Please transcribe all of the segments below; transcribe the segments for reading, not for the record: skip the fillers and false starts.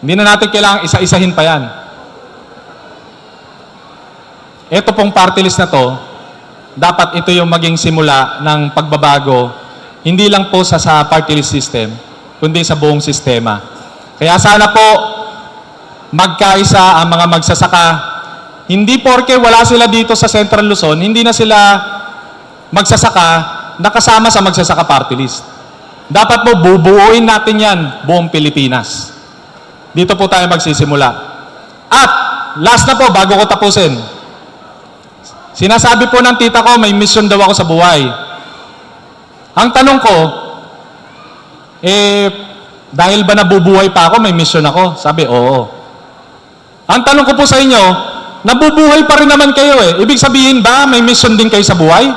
Hindi na natin kailangang isa-isahin pa yan. Ito pong party list na to, dapat ito yung maging simula ng pagbabago, hindi lang po sa party list system, kundi sa buong sistema. Kaya sana po, magkaisa ang mga magsasaka. Hindi porke wala sila dito sa Central Luzon, hindi na sila magsasaka, nakasama sa magsasaka party list. Dapat po bubuuin natin yan, buong Pilipinas. Dito po tayo magsisimula. At, last na po, bago ko tapusin. Sinasabi po ng tita ko, may mission daw ako sa buhay. Ang tanong ko, dahil ba nabubuhay pa ako, may mission ako? Sabi, oo. Ang tanong ko po sa inyo, nabubuhay pa rin naman kayo Ibig sabihin ba, may mission din kayo sa buhay?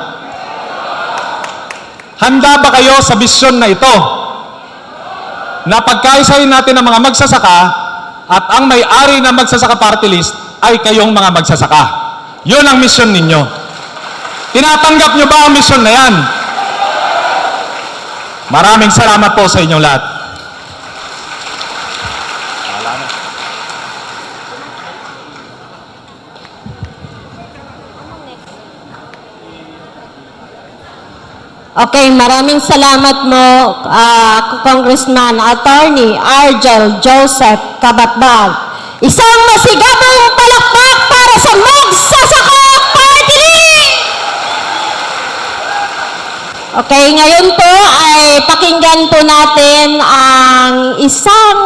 Handa ba kayo sa mission na ito? Na pagkaisahin natin ang mga magsasaka at ang may-ari ng magsasaka party list ay kayong mga magsasaka. Yun ang mission ninyo. Tinatanggap nyo ba ang mission na yan? Maraming salamat po sa inyong lahat. Okay, maraming salamat mo, Congressman Attorney Argel Joseph Cabatbag. Isang masigabong palakpak para sa Magsasaka Party List! Okay, ngayon po ay pakinggan po natin ang isang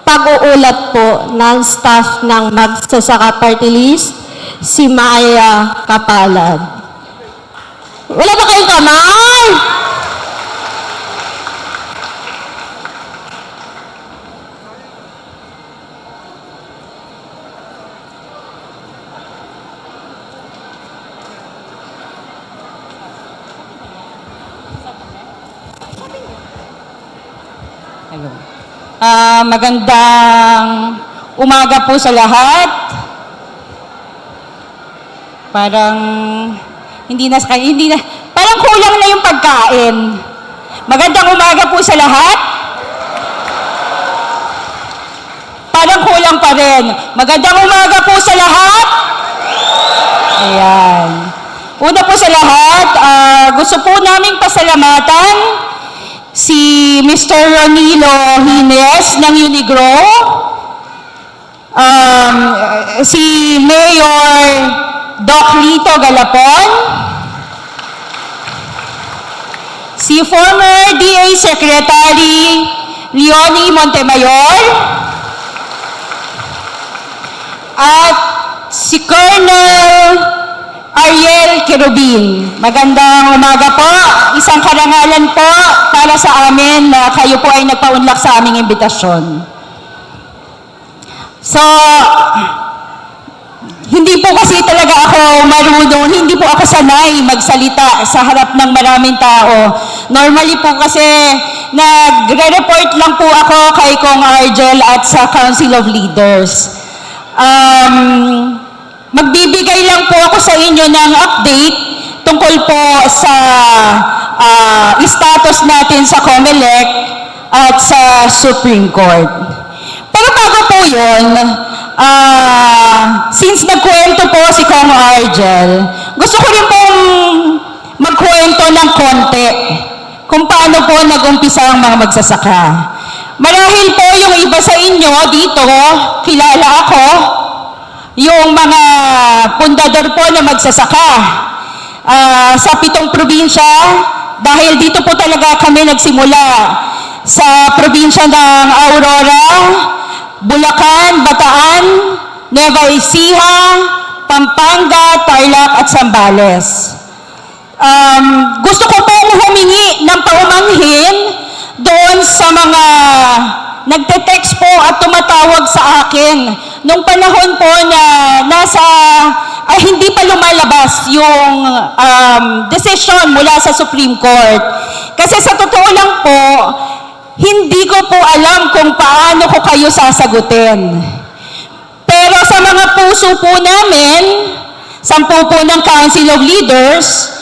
pag-uulat po ng staff ng Magsasaka Party List, si Maya Kapalad. Wala ba kayong kamay? Hello. Magandang umaga po sa lahat. Parang parang kulang na yung pagkain. Magandang umaga po sa lahat. Parang kulang pa rin. Magandang umaga po sa lahat. Ayan. Una po sa lahat, gusto po naming pasalamatan si Mr. Ronilo Hines ng Unigro, si Mayor Doc Lito Galapon, si former DA Secretary Leonie Montemayor, at si Colonel Ariel Querubin. Magandang umaga po. Isang karangalan po para sa amin na kayo po ay nagpaunlak sa aming imbitasyon. So, hindi po kasi talaga ako marunong, hindi po ako sanay magsalita sa harap ng maraming tao. Normally po kasi nagre-report lang po ako kay Kong Argel at sa Council of Leaders. Magbibigay lang po ako sa inyo ng update tungkol po sa status natin sa COMELEC at sa Supreme Court. Pero bago po yun, since nagkwento po si Kong Argel, gusto ko rin pong magkwento ng konti kung paano po nag-umpisa ang mga magsasaka. Marahil po yung iba sa inyo dito, kilala ako, yung mga pundador po na magsasaka sa 7 probinsya, dahil dito po talaga kami nagsimula sa probinsya ng Aurora, Bulacan, Bataan, Nueva Ecija, Pampanga, Tarlac at Zambales. Gusto ko pong humingi ng paumanhin doon sa mga nagte-text po at tumatawag sa akin nung panahon po na hindi pa lumalabas yung decision mula sa Supreme Court. Kasi sa totoo lang po, hindi ko po alam kung paano ko kayo sasagutin. Pero sa mga puso po namin, 10 po ng Council of Leaders,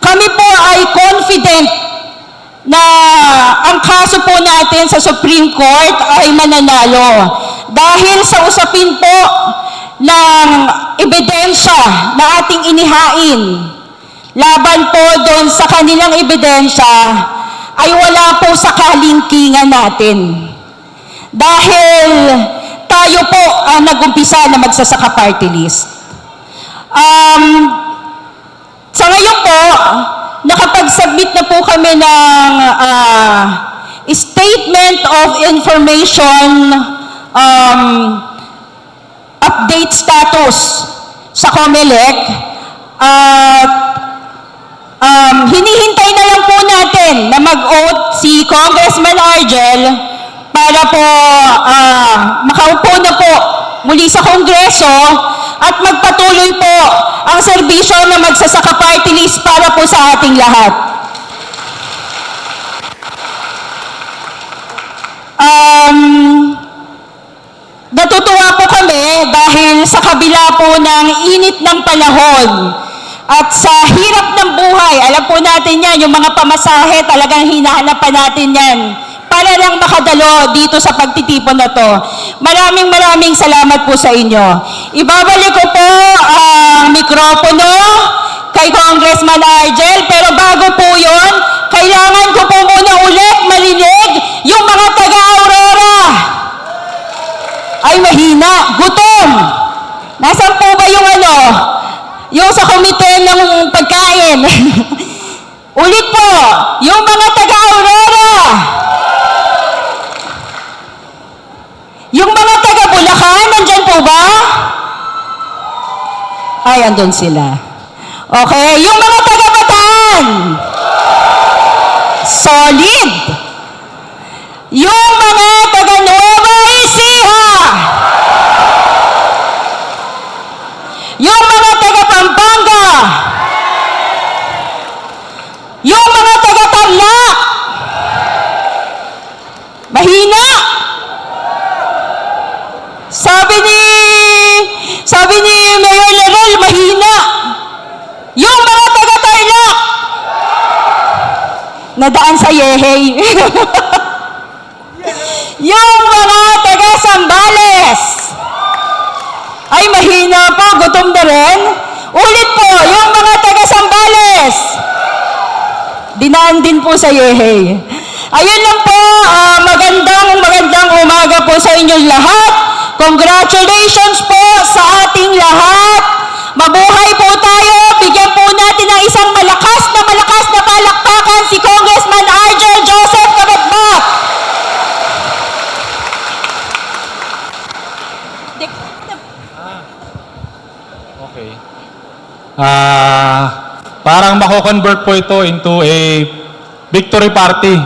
kami po ay confident na ang kaso po natin sa Supreme Court ay mananalo dahil sa usapin po ng ebidensya na ating inihain laban po doon sa kanilang ebidensya ay wala po sa kalingkingan natin. Dahil tayo po ang nag-umpisa na magsasaka party list. Sa ngayon po, nakapag-submit na po kami ng Statement of Information update status sa COMELEC at hinihintay na lang po natin na mag-oath si Congressman Argel para po makaupo na po muli sa Kongreso at magpatuloy po ang serbisyo na magsasaka party list para po sa ating lahat. Natutuwa po kami dahil sa kabila po ng init ng panahon at sa hirap ng buhay, alam po natin yan, yung mga pamasahe, talagang hinahanap pa natin yan para lang makadalo dito sa pagtitipon na to. Maraming salamat po sa inyo. Ibabalik ko po ang mikropono kay Congressman Argel, pero bago po yon, kailangan ko po muna ulit marinig yung mga taga-Aurora. Ay, mahina. Gutom. Nasaan po ba yung yung sa komite ng pagkain? Ulit po, yung mga taga-Aurora. Yung mga taga-Bulacan, nandyan po ba? Ay, andun sila. Okay, yung mga taga-Bataan. Solid. Yung mga taga-Nueva Ecija. Yung mga taga-Pampanga. Yung mga taga-Tarlac. Mahina. Sabi ni Mayor Lerol, mahina. Yung mga taga-Tarlac. Nadaan sa Yehey. Yung mga taga-Sambales. Ay, mahina po. Gutom na rin. Ulit po, yung mga taga-Sambales. Dinaan din po sa Yehey. Ayun lang po, magandang umaga po sa inyong lahat. Congratulations po sa ating lahat. Mabuhay po tayo. Bigyan po natin ng isang malakas na palakpakan si Congressman Argel Joseph Cabatbat. Okay. Parang mako-convert po ito into a victory party.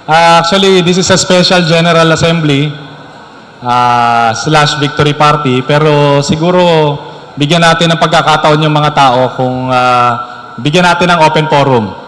Actually, this is a special General Assembly / victory party. Pero siguro, bigyan natin ng pagkakataon yung mga tao kung bigyan natin ng open forum.